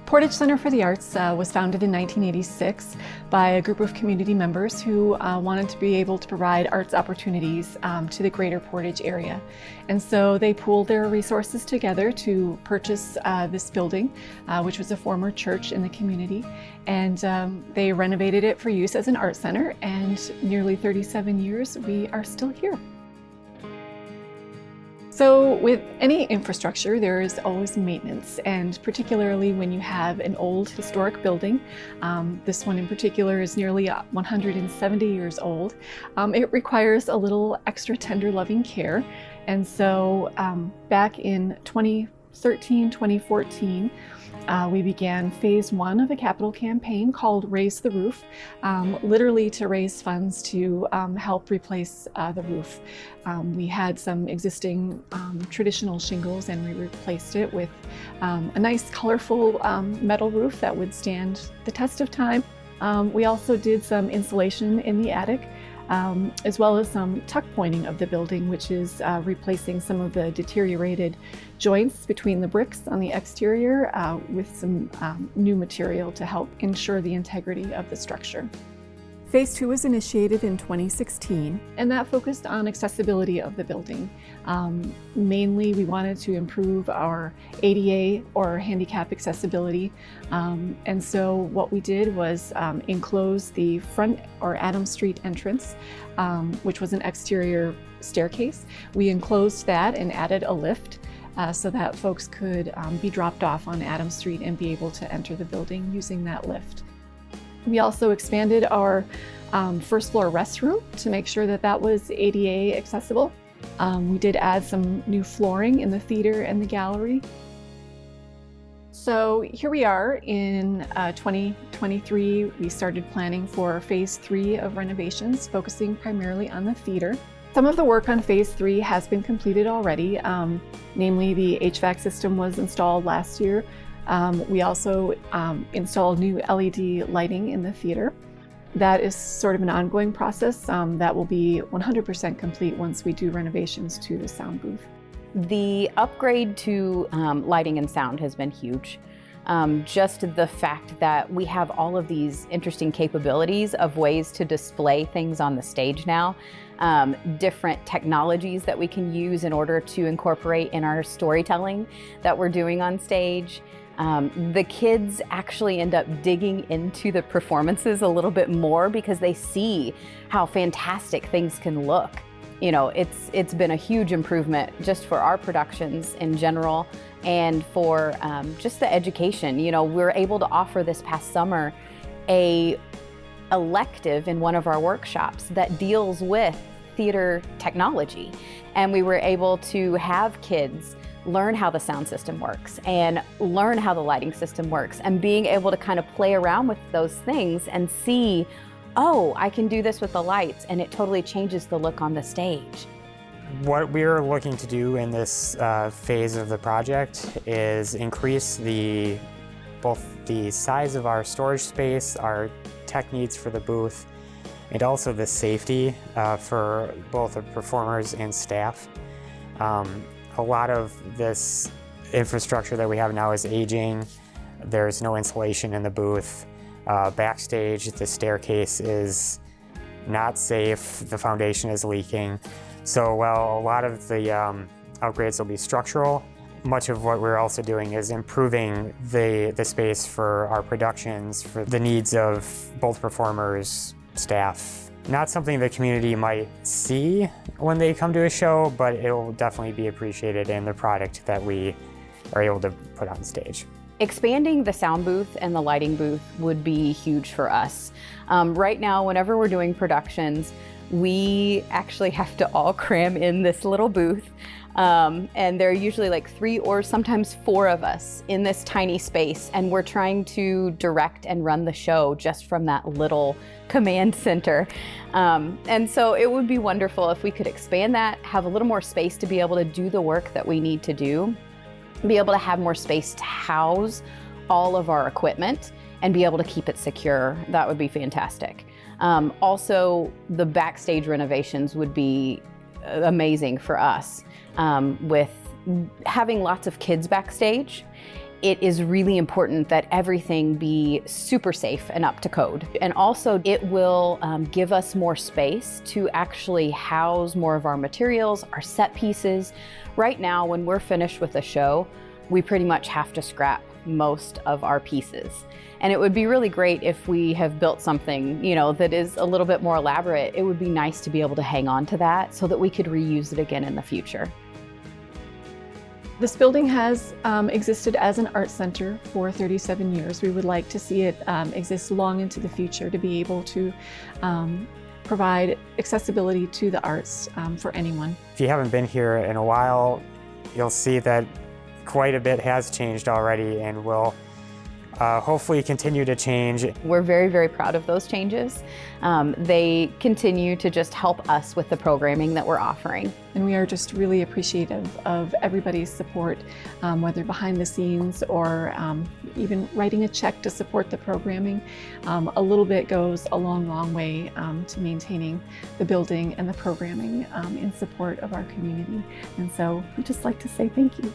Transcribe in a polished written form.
Portage Center for the Arts was founded in 1986 by a group of community members who wanted to be able to provide arts opportunities to the greater Portage area. And so they pooled their resources together to purchase this building, which was a former church in the community. And they renovated it for use as an art center, and nearly 37 years, we are still here. So with any infrastructure, there is always maintenance, and particularly when you have an old historic building, this one in particular is nearly 170 years old, it requires a little extra tender loving care. And so back in 2013, 2014, we began phase 1 of a capital campaign called Raise the Roof, literally to raise funds to help replace the roof. We had some existing traditional shingles, and we replaced it with a nice colorful metal roof that would stand the test of time. We also did some insulation in the attic, as well as some tuck pointing of the building, which is replacing some of the deteriorated joints between the bricks on the exterior with some new material to help ensure the integrity of the structure. Phase 2 was initiated in 2016, and that focused on accessibility of the building. Mainly, we wanted to improve our ADA or handicap accessibility. And so what we did was enclose the front or Adams Street entrance, which was an exterior staircase. We enclosed that and added a lift so that folks could be dropped off on Adams Street and be able to enter the building using that lift. We also expanded our first floor restroom to make sure that that was ADA accessible. We did add some new flooring in the theater and the gallery. So here we are in 2023. We started planning for phase 3 of renovations, focusing primarily on the theater. Some of the work on phase 3 has been completed already. Namely, the HVAC system was installed last year. We also installed new LED lighting in the theater. That is sort of an ongoing process that will be 100% complete once we do renovations to the sound booth. The upgrade to lighting and sound has been huge. Just the fact that we have all of these interesting capabilities of ways to display things on the stage now, different technologies that we can use in order to incorporate in our storytelling that we're doing on stage. The kids actually end up digging into the performances a little bit more because they see how fantastic things can look. You know, it's been a huge improvement just for our productions in general and for just the education. You know, we're able to offer this past summer a elective in one of our workshops that deals with theater technology. And we were able to have kids learn how the sound system works and learn how the lighting system works, and being able to kind of play around with those things and see, oh, I can do this with the lights, and it totally changes the look on the stage. What we're looking to do in this phase of the project is increase both the size of our storage space, our tech needs for the booth, and also the safety for both the performers and staff. A lot of this infrastructure that we have now is aging. There's no insulation in the booth. Backstage, the staircase is not safe. The foundation is leaking. So while a lot of the upgrades will be structural, much of what we're also doing is improving the space for our productions, for the needs of both performers, staff. Not something the community might see when they come to a show, but it will definitely be appreciated in the product that we are able to put on stage. Expanding the sound booth and the lighting booth would be huge for us. Right now, whenever we're doing productions, we actually have to all cram in this little booth. And there are usually like 3 or sometimes 4 of us in this tiny space, and we're trying to direct and run the show just from that little command center. And so it would be wonderful if we could expand that, have a little more space to be able to do the work that we need to do, be able to have more space to house all of our equipment and be able to keep it secure. That would be fantastic. Also, the backstage renovations would be amazing for us, with having lots of kids backstage It is really important that everything be super safe and up to code. And also it will give us more space to actually house more of our materials, our set pieces. Right now, when we're finished with a show, we pretty much have to scrap most of our pieces. And it would be really great if we have built something, that is a little bit more elaborate. It would be nice to be able to hang on to that so that we could reuse it again in the future. This building has existed as an art center for 37 years. We would like to see it exist long into the future to be able to provide accessibility to the arts for anyone. If you haven't been here in a while, you'll see that quite a bit has changed already and will hopefully continue to change. We're very, very proud of those changes. They continue to just help us with the programming that we're offering. And we are just really appreciative of everybody's support, whether behind the scenes or even writing a check to support the programming. A little bit goes a long, long way to maintaining the building and the programming in support of our community. And so we'd just like to say thank you.